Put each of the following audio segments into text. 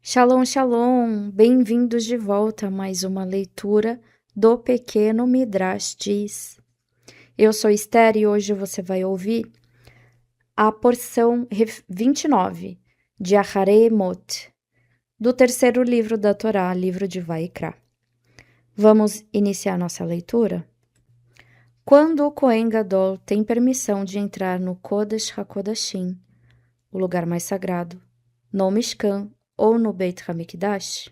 Shalom, shalom! Bem-vindos de volta a mais uma leitura do Pequeno Midrash Diz. Eu sou Esther e hoje você vai ouvir a porção 29 de Acharei Emot, do terceiro livro da Torá, livro de Vaikra. Vamos iniciar nossa leitura? Quando o Kohen Gadol tem permissão de entrar no Kodesh HaKodashim, o lugar mais sagrado, no Mishkan ou no Beit HaMikdash,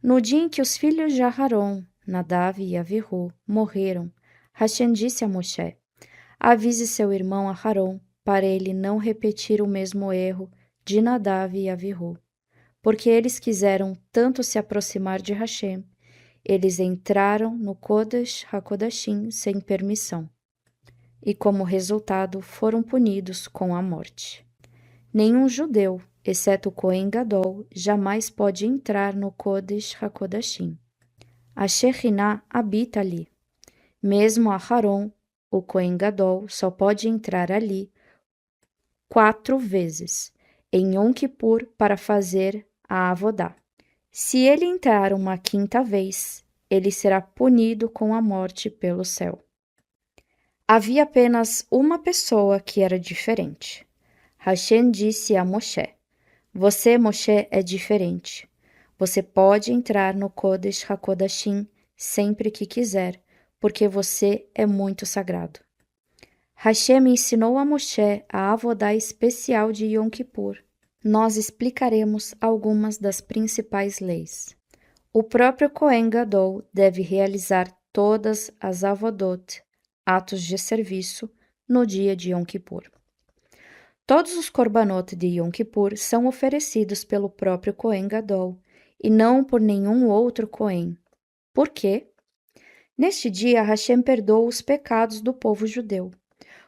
no dia em que os filhos de Aharon, Nadav e Avihu, morreram, Hashem disse a Moshe: avise seu irmão Aharon para ele não repetir o mesmo erro de Nadav e Avihu, porque eles quiseram tanto se aproximar de Hashem, eles entraram no Kodesh HaKodashim sem permissão, e como resultado foram punidos com a morte. Nenhum judeu, exceto o Kohen Gadol, jamais pode entrar no Kodesh HaKodashim. A Shekhinah habita ali. Mesmo Aharon, o Kohen Gadol, só pode entrar ali 4 vezes, em Yom Kippur, para fazer a Avodá. Se ele entrar uma 5ª vez, ele será punido com a morte pelo céu. Havia apenas uma pessoa que era diferente. Hashem disse a Moshe: você, Moshe, é diferente. Você pode entrar no Kodesh HaKodashim sempre que quiser, porque você é muito sagrado. Hashem ensinou a Moshe a avodá especial de Yom Kippur. Nós explicaremos algumas das principais leis. O próprio Kohen Gadol deve realizar todas as avodot, atos de serviço, no dia de Yom Kippur. Todos os korbanot de Yom Kippur são oferecidos pelo próprio Kohen Gadol e não por nenhum outro Kohen. Por quê? Neste dia, Hashem perdoa os pecados do povo judeu.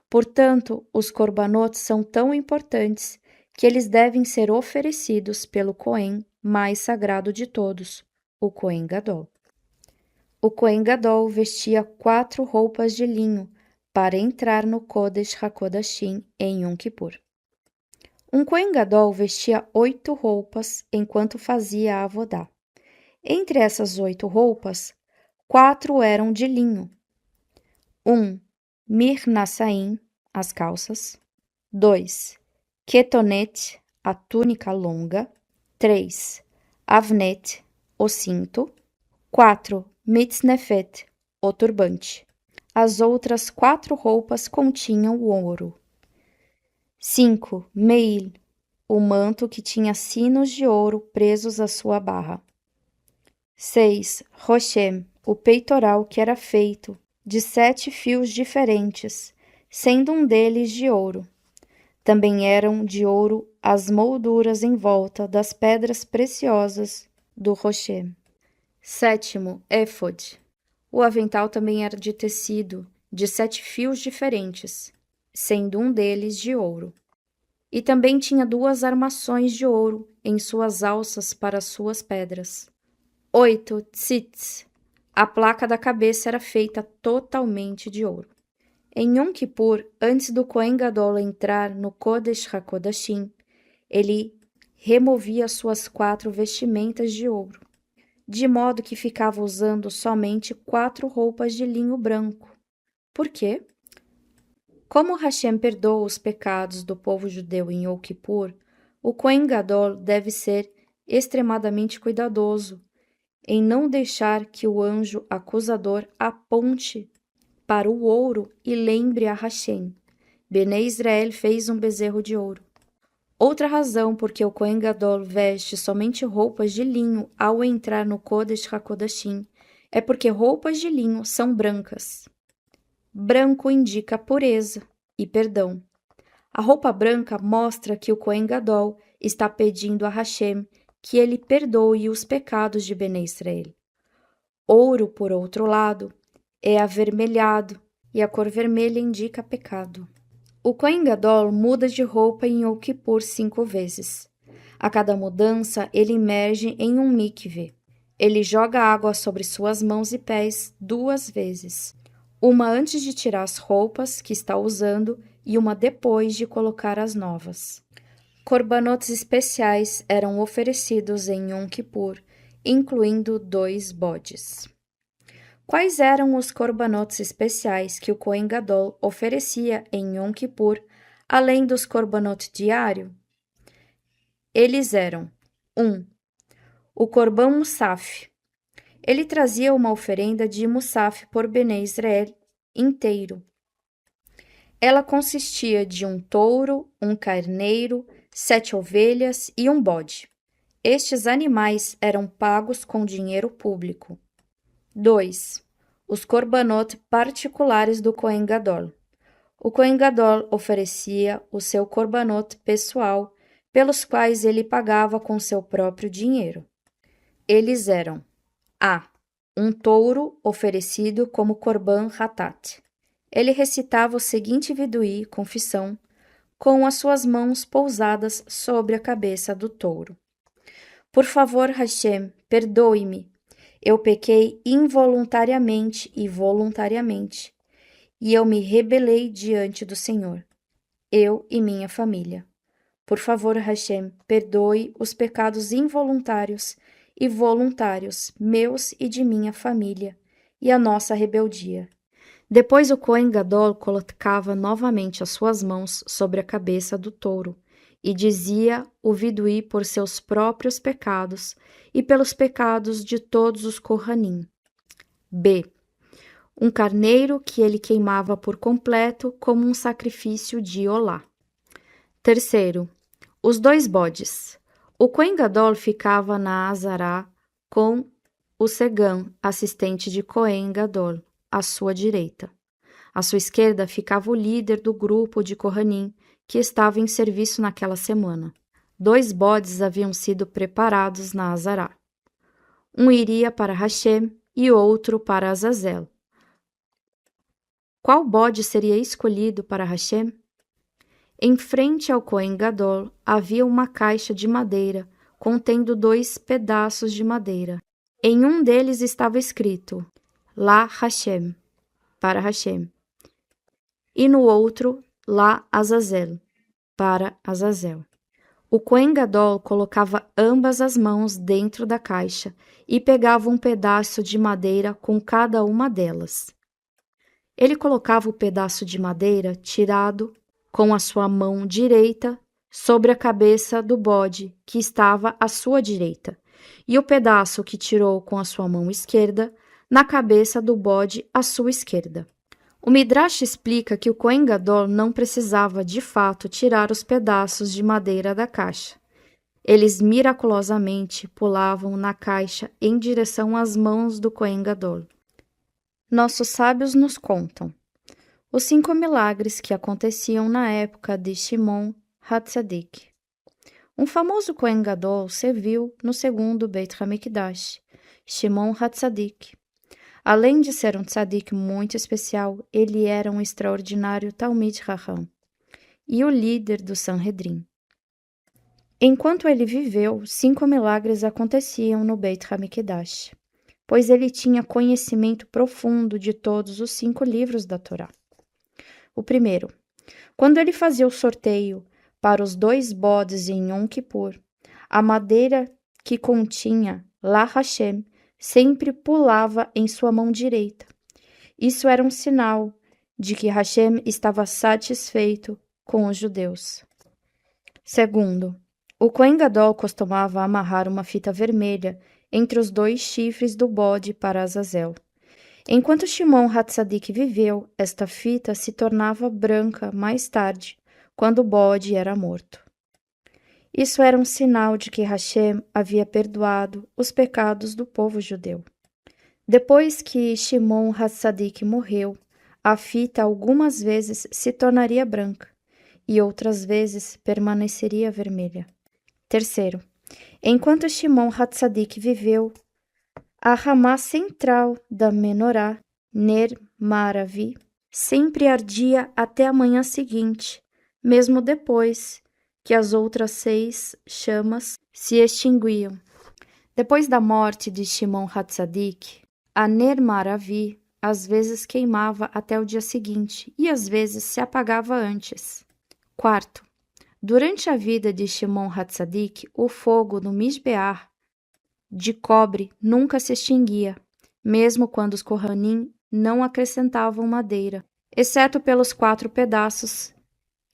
Portanto, os korbanot são tão importantes que eles devem ser oferecidos pelo Kohen mais sagrado de todos, o Kohen Gadol. O Kohen Gadol vestia 4 roupas de linho para entrar no Kodesh HaKodashim em Yom Kippur. Um Kohen Gadol vestia 8 roupas enquanto fazia a avodá. Entre essas 8 roupas, 4 eram de linho. 1. Mirnasaim, as calças. 2. Ketonet, a túnica longa. 3. Avnet, o cinto. 4. Mitznefet, o turbante. As outras 4 roupas continham o ouro. 5. Meil, o manto que tinha sinos de ouro presos à sua barra. 6. Roshem, o peitoral que era feito de 7 fios diferentes, sendo um deles de ouro. Também eram de ouro as molduras em volta das pedras preciosas do Roshem. 7. Éfode. O avental também era de tecido de 7 fios diferentes, sendo um deles de ouro. E também tinha 2 armações de ouro em suas alças para suas pedras. 8. Tzitz. A placa da cabeça era feita totalmente de ouro. Em Yom Kippur, antes do Kohen Gadol entrar no Kodesh HaKodashim, ele removia suas 4 vestimentas de ouro, de modo que ficava usando somente 4 roupas de linho branco. Por quê? Como Hashem perdoa os pecados do povo judeu em Yom Kippur, o Kohen Gadol deve ser extremadamente cuidadoso em não deixar que o anjo acusador aponte para o ouro e lembre a Hashem: Bnei Israel fez um bezerro de ouro. Outra razão por que o Kohen Gadol veste somente roupas de linho ao entrar no Kodesh HaKodashim é porque roupas de linho são brancas. Branco indica pureza e perdão. A roupa branca mostra que o Kohen Gadol está pedindo a Hashem que ele perdoe os pecados de Bnei Israel. Ouro, por outro lado, é avermelhado e a cor vermelha indica pecado. O Kohen Gadol muda de roupa em Yom Kippur 5 vezes. A cada mudança, ele imerge em um mikve. Ele joga água sobre suas mãos e pés 2 vezes. Uma antes de tirar as roupas que está usando e uma depois de colocar as novas. Corbanotes especiais eram oferecidos em Yom Kippur, incluindo 2 bodes. Quais eram os corbanotes especiais que o Kohen Gadol oferecia em Yom Kippur, além dos corbanotes diários? Eles eram 1. O Corban Musaf. Ele trazia uma oferenda de Musaf por Bnei Israel inteiro. Ela consistia de um touro, um carneiro, 7 ovelhas e um bode. Estes animais eram pagos com dinheiro público. 2. Os korbanot particulares do Kohen Gadol. O Kohen Gadol oferecia o seu korbanot pessoal, pelos quais ele pagava com seu próprio dinheiro. Eles eram: A. Um touro oferecido como korban hatat. Ele recitava o seguinte vidui, confissão, com as suas mãos pousadas sobre a cabeça do touro. Por favor, Hashem, perdoe-me. Eu pequei involuntariamente e voluntariamente, e eu me rebelei diante do Senhor, eu e minha família. Por favor, Hashem, perdoe os pecados involuntários e voluntários, meus e de minha família, e a nossa rebeldia. Depois o Kohen Gadol colocava novamente as suas mãos sobre a cabeça do touro e dizia o vidui por seus próprios pecados e pelos pecados de todos os Kohanim. B. Um carneiro que ele queimava por completo como um sacrifício de olá. Terceiro, os 2 bodes. O Kohen Gadol ficava na Azará com o Segam, assistente de Kohen Gadol, à sua direita. À sua esquerda ficava o líder do grupo de Kohanim, que estava em serviço naquela semana. 2 bodes haviam sido preparados na Azará. Um iria para Hashem e outro para Azazel. Qual bode seria escolhido para Hashem? Em frente ao Kohen Gadol havia uma caixa de madeira contendo 2 pedaços de madeira. Em um deles estava escrito Lá Hashem, para Hashem, e no outro Lá Azazel, para Azazel. O Kohen Gadol colocava ambas as mãos dentro da caixa e pegava um pedaço de madeira com cada uma delas. Ele colocava o pedaço de madeira tirado com a sua mão direita sobre a cabeça do bode que estava à sua direita, e o pedaço que tirou com a sua mão esquerda na cabeça do bode à sua esquerda. O Midrash explica que o Kohen Gadol não precisava de fato tirar os pedaços de madeira da caixa. Eles miraculosamente pulavam na caixa em direção às mãos do Kohen Gadol. Nossos sábios nos contam os 5 milagres que aconteciam na época de Shimon HaTzadik. Um famoso Kohen Gadol serviu no segundo Beit HaMikdash, Shimon HaTzadik. Além de ser um tzadik muito especial, ele era um extraordinário Talmid Chacham e o líder do Sanhedrin. Enquanto ele viveu, 5 milagres aconteciam no Beit HaMikdash, pois ele tinha conhecimento profundo de todos os 5 livros da Torá. O primeiro, quando ele fazia o sorteio para os 2 bodes em Yom Kippur, a madeira que continha Lá Hashem sempre pulava em sua mão direita. Isso era um sinal de que Hashem estava satisfeito com os judeus. Segundo, o Kohen Gadol costumava amarrar uma fita vermelha entre os 2 chifres do bode para Azazel. Enquanto Shimon HaTzadik viveu, esta fita se tornava branca mais tarde, quando o bode era morto. Isso era um sinal de que Hashem havia perdoado os pecados do povo judeu. Depois que Shimon HaTzadik morreu, a fita algumas vezes se tornaria branca e outras vezes permaneceria vermelha. Terceiro, enquanto Shimon HaTzadik viveu, a ramá central da menorá, Ner Maravi, sempre ardia até a manhã seguinte, mesmo depois que as outras 6 chamas se extinguiam. Depois da morte de Shimon HaTzadik, a Ner Maravi às vezes queimava até o dia seguinte e às vezes se apagava antes. Quarto, Durante a vida de Shimon Hatzadik, o fogo no Mishbeach de cobre nunca se extinguia, mesmo quando os Kohanim não acrescentavam madeira, exceto pelos 4 pedaços,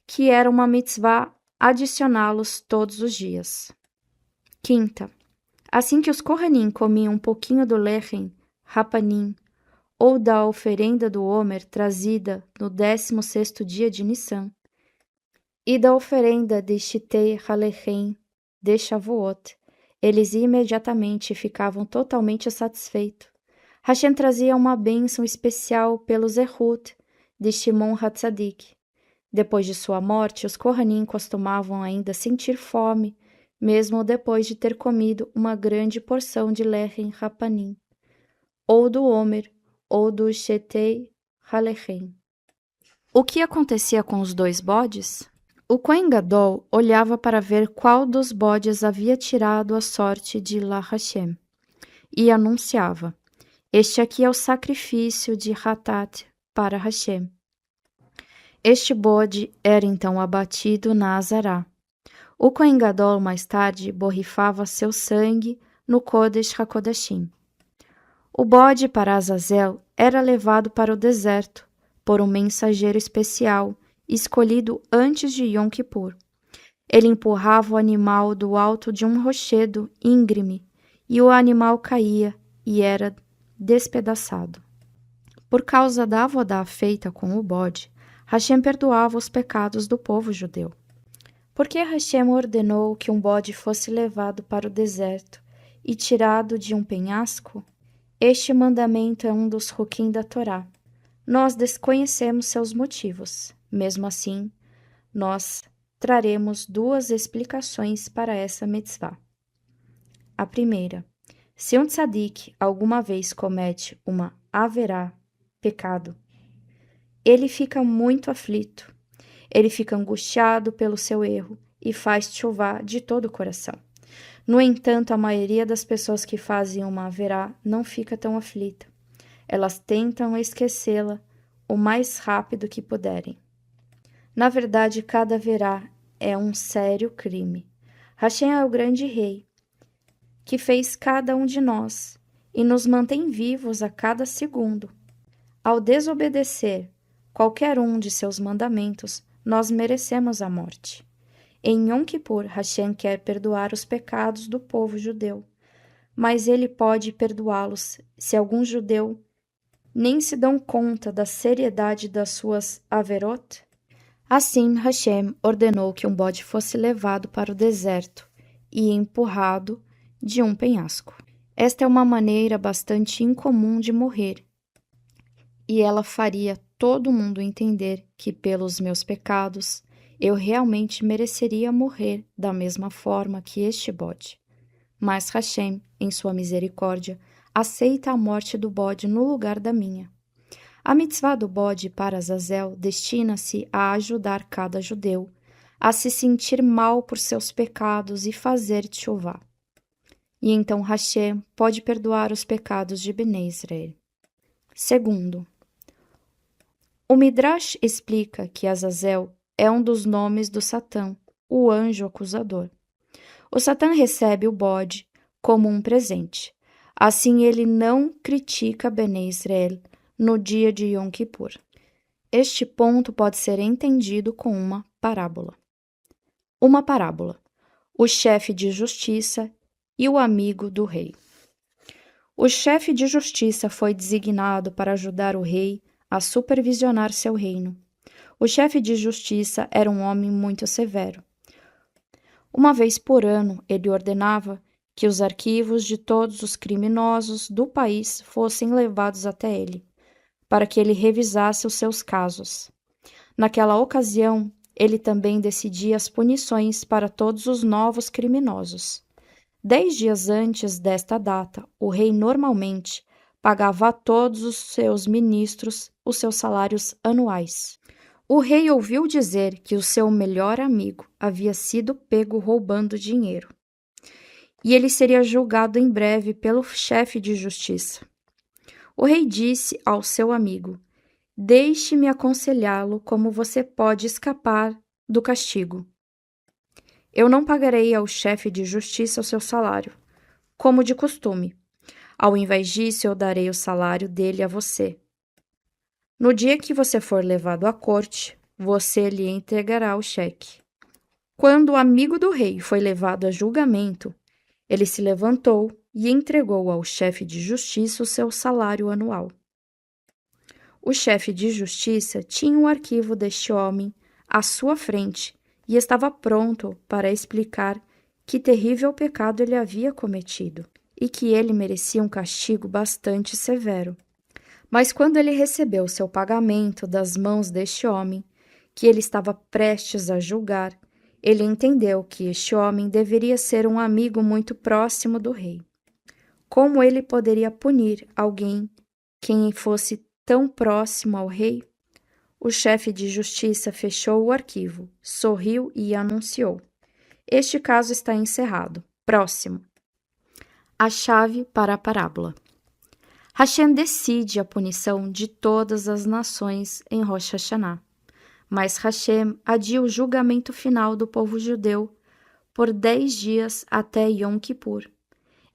que era uma mitzvah adicioná-los todos os dias. Quinta, assim que os Kohanim comiam um pouquinho do lechem, rapanim, ou da oferenda do Homer trazida no 16º dia de Nissan, e da oferenda de Shitei Halechem de Shavuot, eles imediatamente ficavam totalmente satisfeitos. Hashem trazia uma bênção especial pelo Zehut de Shimon Hatzadik. Depois de sua morte, os Kohanim costumavam ainda sentir fome, mesmo depois de ter comido uma grande porção de Lechem Rapanim, ou do Homer, ou do Shetei Halechem. O que acontecia com os 2 bodes? O Kohen Gadol olhava para ver qual dos bodes havia tirado a sorte de La Hashem e anunciava: este aqui é o sacrifício de Hatat para Hashem. Este bode era então abatido na Azará. O Kohen Gadol mais tarde borrifava seu sangue no Kodesh HaKodashim. O bode para Azazel era levado para o deserto por um mensageiro especial escolhido antes de Yom Kippur. Ele empurrava o animal do alto de um rochedo íngreme e o animal caía e era despedaçado. Por causa da avodá feita com o bode, Hashem perdoava os pecados do povo judeu. Porque Hashem ordenou que um bode fosse levado para o deserto e tirado de um penhasco? Este mandamento é um dos Hukim da Torá. Nós desconhecemos seus motivos. Mesmo assim, nós traremos 2 explicações para essa mitzvah. A primeira, se um tzadik alguma vez comete uma haverá, pecado, ele fica muito aflito, ele fica angustiado pelo seu erro e faz tchuvá de todo o coração. No entanto, a maioria das pessoas que fazem uma haverá não fica tão aflita. Elas tentam esquecê-la o mais rápido que puderem. Na verdade, cada haverá é um sério crime. Hashem é o grande rei, que fez cada um de nós e nos mantém vivos a cada segundo. Ao desobedecer qualquer um de seus mandamentos, nós merecemos a morte. Em Yom Kippur, Hashem quer perdoar os pecados do povo judeu, mas ele pode perdoá-los se algum judeu nem se dão conta da seriedade das suas averot. Assim, Hashem ordenou que um bode fosse levado para o deserto e empurrado de um penhasco. Esta é uma maneira bastante incomum de morrer, e ela faria todo mundo entender que, pelos meus pecados, eu realmente mereceria morrer da mesma forma que este bode. Mas Hashem, em sua misericórdia, aceita a morte do bode no lugar da minha. A mitzvah do bode para Azazel destina-se a ajudar cada judeu a se sentir mal por seus pecados e fazer tchuvá. E então Hashem pode perdoar os pecados de Bnei Israel. Segundo, o Midrash explica que Azazel é um dos nomes do Satã, o anjo acusador. O Satã recebe o bode como um presente. Assim ele não critica Bnei Israel no dia de Yom Kippur. Este ponto pode ser entendido com uma parábola. Uma parábola: o chefe de justiça e o amigo do rei. O chefe de justiça foi designado para ajudar o rei a supervisionar seu reino. O chefe de justiça era um homem muito severo. Uma vez por ano, ele ordenava que os arquivos de todos os criminosos do país fossem levados até ele, para que ele revisasse os seus casos. Naquela ocasião, ele também decidia as punições para todos os novos criminosos. 10 dias antes desta data, o rei normalmente pagava a todos os seus ministros os seus salários anuais. O rei ouviu dizer que o seu melhor amigo havia sido pego roubando dinheiro, e ele seria julgado em breve pelo chefe de justiça. O rei disse ao seu amigo: "Deixe-me aconselhá-lo como você pode escapar do castigo." Eu não pagarei ao chefe de justiça o seu salário, como de costume. Ao invés disso, eu darei o salário dele a você. No dia que você for levado à corte, você lhe entregará o cheque. Quando o amigo do rei foi levado a julgamento, ele se levantou e entregou ao chefe de justiça o seu salário anual. O chefe de justiça tinha o arquivo deste homem à sua frente e estava pronto para explicar que terrível pecado ele havia cometido e que ele merecia um castigo bastante severo. Mas quando ele recebeu seu pagamento das mãos deste homem, que ele estava prestes a julgar, ele entendeu que este homem deveria ser um amigo muito próximo do rei. Como ele poderia punir alguém quem fosse tão próximo ao rei? O chefe de justiça fechou o arquivo, sorriu e anunciou: Este caso está encerrado. Próximo. A chave para a parábola. Hashem decide a punição de todas as nações em Rosh Hashanah, mas Hashem adia o julgamento final do povo judeu por 10 dias até Yom Kippur.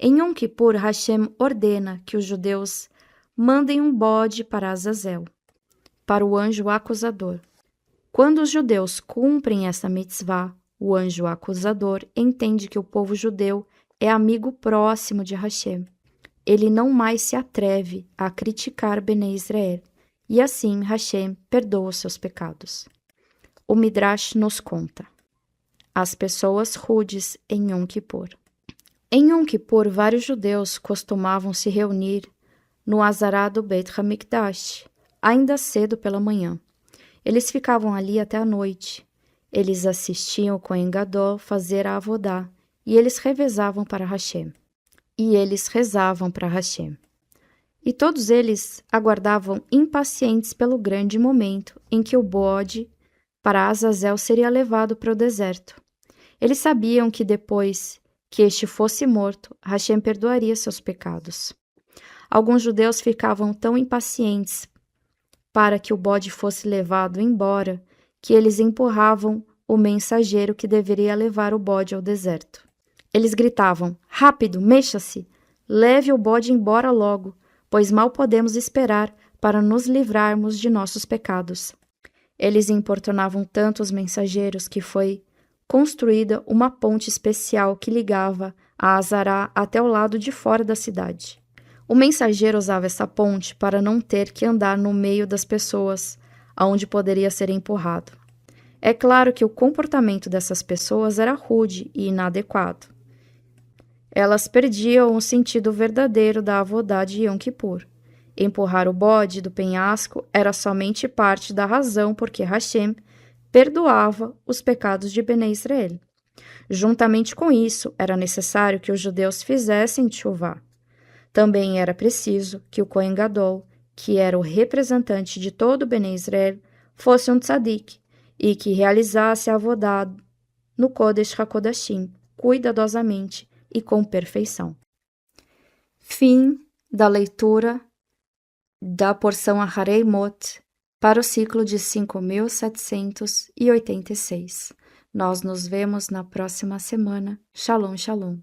Em Yom Kippur, Hashem ordena que os judeus mandem um bode para Azazel, para o anjo acusador. Quando os judeus cumprem essa mitzvah, o anjo acusador entende que o povo judeu é amigo próximo de Hashem. Ele não mais se atreve a criticar Bnei Israel, e assim Hashem perdoa os seus pecados. O Midrash nos conta: as pessoas rudes em Yom Kippur. Em Yom Kippur, vários judeus costumavam se reunir no Azará do Beit HaMikdash, ainda cedo pela manhã. Eles ficavam ali até a noite. Eles assistiam o Kohen Gadol fazer a avodá, e eles revezavam para Hashem. E eles rezavam para Hashem. E todos eles aguardavam impacientes pelo grande momento em que o bode para Azazel seria levado para o deserto. Eles sabiam que depois que este fosse morto, Hashem perdoaria seus pecados. Alguns judeus ficavam tão impacientes para que o bode fosse levado embora que eles empurravam o mensageiro que deveria levar o bode ao deserto. Eles gritavam: Rápido, mexa-se! Leve o bode embora logo, pois mal podemos esperar para nos livrarmos de nossos pecados. Eles importunavam tanto os mensageiros que foi construída uma ponte especial que ligava a Azará até o lado de fora da cidade. O mensageiro usava essa ponte para não ter que andar no meio das pessoas, aonde poderia ser empurrado. É claro que o comportamento dessas pessoas era rude e inadequado. Elas perdiam o sentido verdadeiro da avodá de Yom Kippur. Empurrar o bode do penhasco era somente parte da razão porque Hashem perdoava os pecados de Bnei Israel. Juntamente com isso, era necessário que os judeus fizessem teshuvá. Também era preciso que o Kohen Gadol, que era o representante de todo Bnei Israel, fosse um tzadik e que realizasse a avodá no Kodesh HaKodashim, cuidadosamente e com perfeição. Fim da leitura da porção Aharei Mot para o ciclo de 5.786. Nós nos vemos na próxima semana. Shalom, shalom.